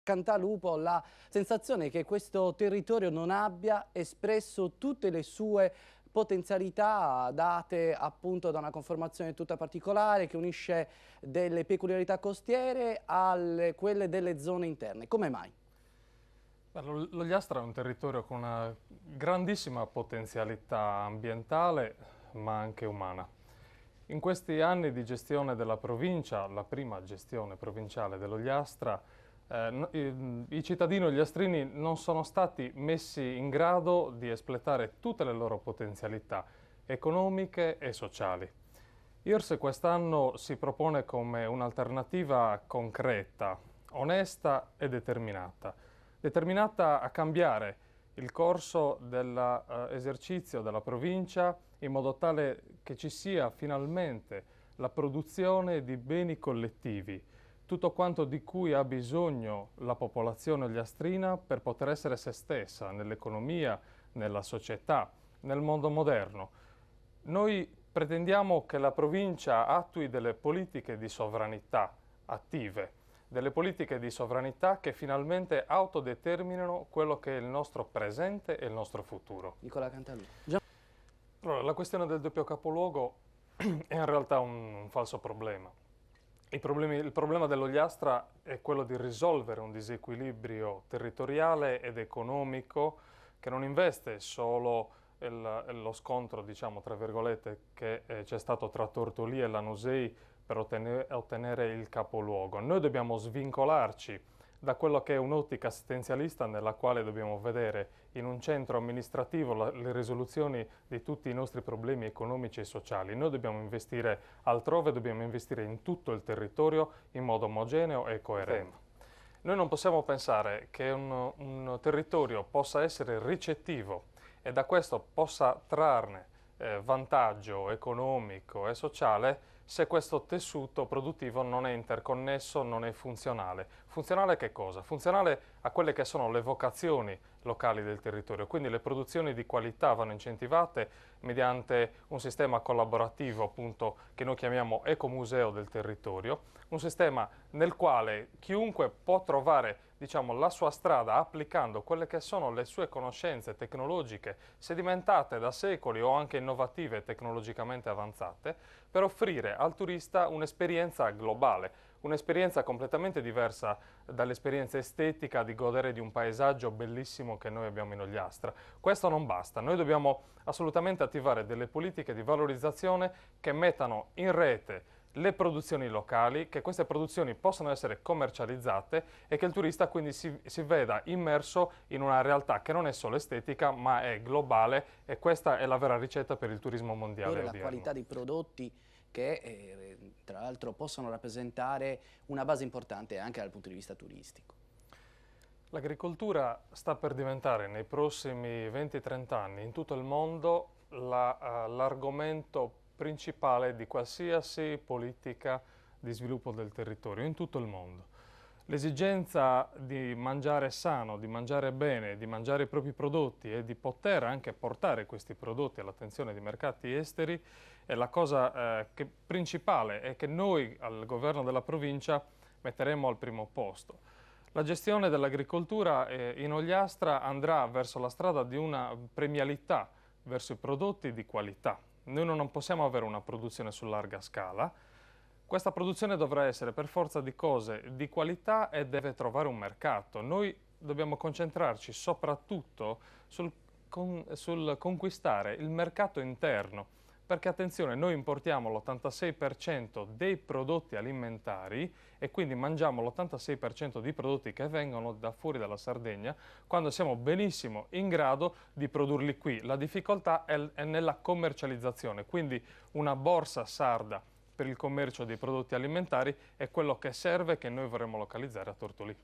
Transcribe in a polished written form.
Cantalupo la sensazione che questo territorio non abbia espresso tutte le sue potenzialità date appunto da una conformazione tutta particolare che unisce delle peculiarità costiere a quelle delle zone interne. Come mai? L'Ogliastra è un territorio con una grandissima potenzialità ambientale ma anche umana. In questi anni di gestione della provincia, la prima gestione provinciale dell'Ogliastra, i cittadini ogliastrini non sono stati messi in grado di espletare tutte le loro potenzialità economiche e sociali. IRS quest'anno si propone come un'alternativa concreta, onesta e determinata a cambiare il corso dell'esercizio della provincia in modo tale che ci sia finalmente la produzione di beni collettivi, tutto quanto di cui ha bisogno la popolazione ogliastrina per poter essere se stessa nell'economia, nella società, nel mondo moderno. Noi pretendiamo che la provincia attui delle politiche di sovranità attive, delle politiche di sovranità che finalmente autodeterminano quello che è il nostro presente e il nostro futuro. Nicola Cantalupo. Allora, la questione del doppio capoluogo è in realtà un falso problema. Il problema dell'Ogliastra è quello di risolvere un disequilibrio territoriale ed economico che non investe solo lo scontro, diciamo, tra virgolette, che c'è stato tra Tortolì e Lanusei per ottenere il capoluogo. Noi dobbiamo svincolarci da quello che è un'ottica assistenzialista nella quale dobbiamo vedere in un centro amministrativo le risoluzioni di tutti i nostri problemi economici e sociali. Noi dobbiamo investire altrove, dobbiamo investire in tutto il territorio in modo omogeneo e coerente. Noi non possiamo pensare che un territorio possa essere ricettivo e da questo possa trarne vantaggio economico e sociale se questo tessuto produttivo non è interconnesso, non è funzionale. Funzionale a che cosa? Funzionale a quelle che sono le vocazioni locali del territorio, quindi le produzioni di qualità vanno incentivate mediante un sistema collaborativo, appunto, che noi chiamiamo ecomuseo del territorio, un sistema nel quale chiunque può trovare, diciamo, la sua strada applicando quelle che sono le sue conoscenze tecnologiche sedimentate da secoli o anche innovative e tecnologicamente avanzate per offrire al turista un'esperienza globale, un'esperienza completamente diversa dall'esperienza estetica di godere di un paesaggio bellissimo che noi abbiamo in Ogliastra. Questo non basta, noi dobbiamo assolutamente attivare delle politiche di valorizzazione che mettano in rete le produzioni locali, che queste produzioni possano essere commercializzate e che il turista quindi si veda immerso in una realtà che non è solo estetica ma è globale, e questa è la vera ricetta per il turismo mondiale La odierno. qualità dei prodotti che tra l'altro possono rappresentare una base importante anche dal punto di vista turistico. L'agricoltura sta per diventare nei prossimi 20-30 anni in tutto il mondo l'argomento principale di qualsiasi politica di sviluppo del territorio in tutto il mondo. L'esigenza di mangiare sano, di mangiare bene, di mangiare i propri prodotti e di poter anche portare questi prodotti all'attenzione di mercati esteri è la cosa principale e che noi al governo della provincia metteremo al primo posto. La gestione dell'agricoltura in Ogliastra andrà verso la strada di una premialità verso i prodotti di qualità. Noi non possiamo avere una produzione su larga scala. Questa produzione dovrà essere per forza di cose di qualità e deve trovare un mercato. Noi dobbiamo concentrarci soprattutto sul conquistare il mercato interno, perché attenzione, noi importiamo l'86% dei prodotti alimentari e quindi mangiamo l'86% di prodotti che vengono da fuori dalla Sardegna, quando siamo benissimo in grado di produrli qui. La difficoltà è nella commercializzazione, quindi una borsa sarda per il commercio dei prodotti alimentari è quello che serve, che noi vorremmo localizzare a Tortolì.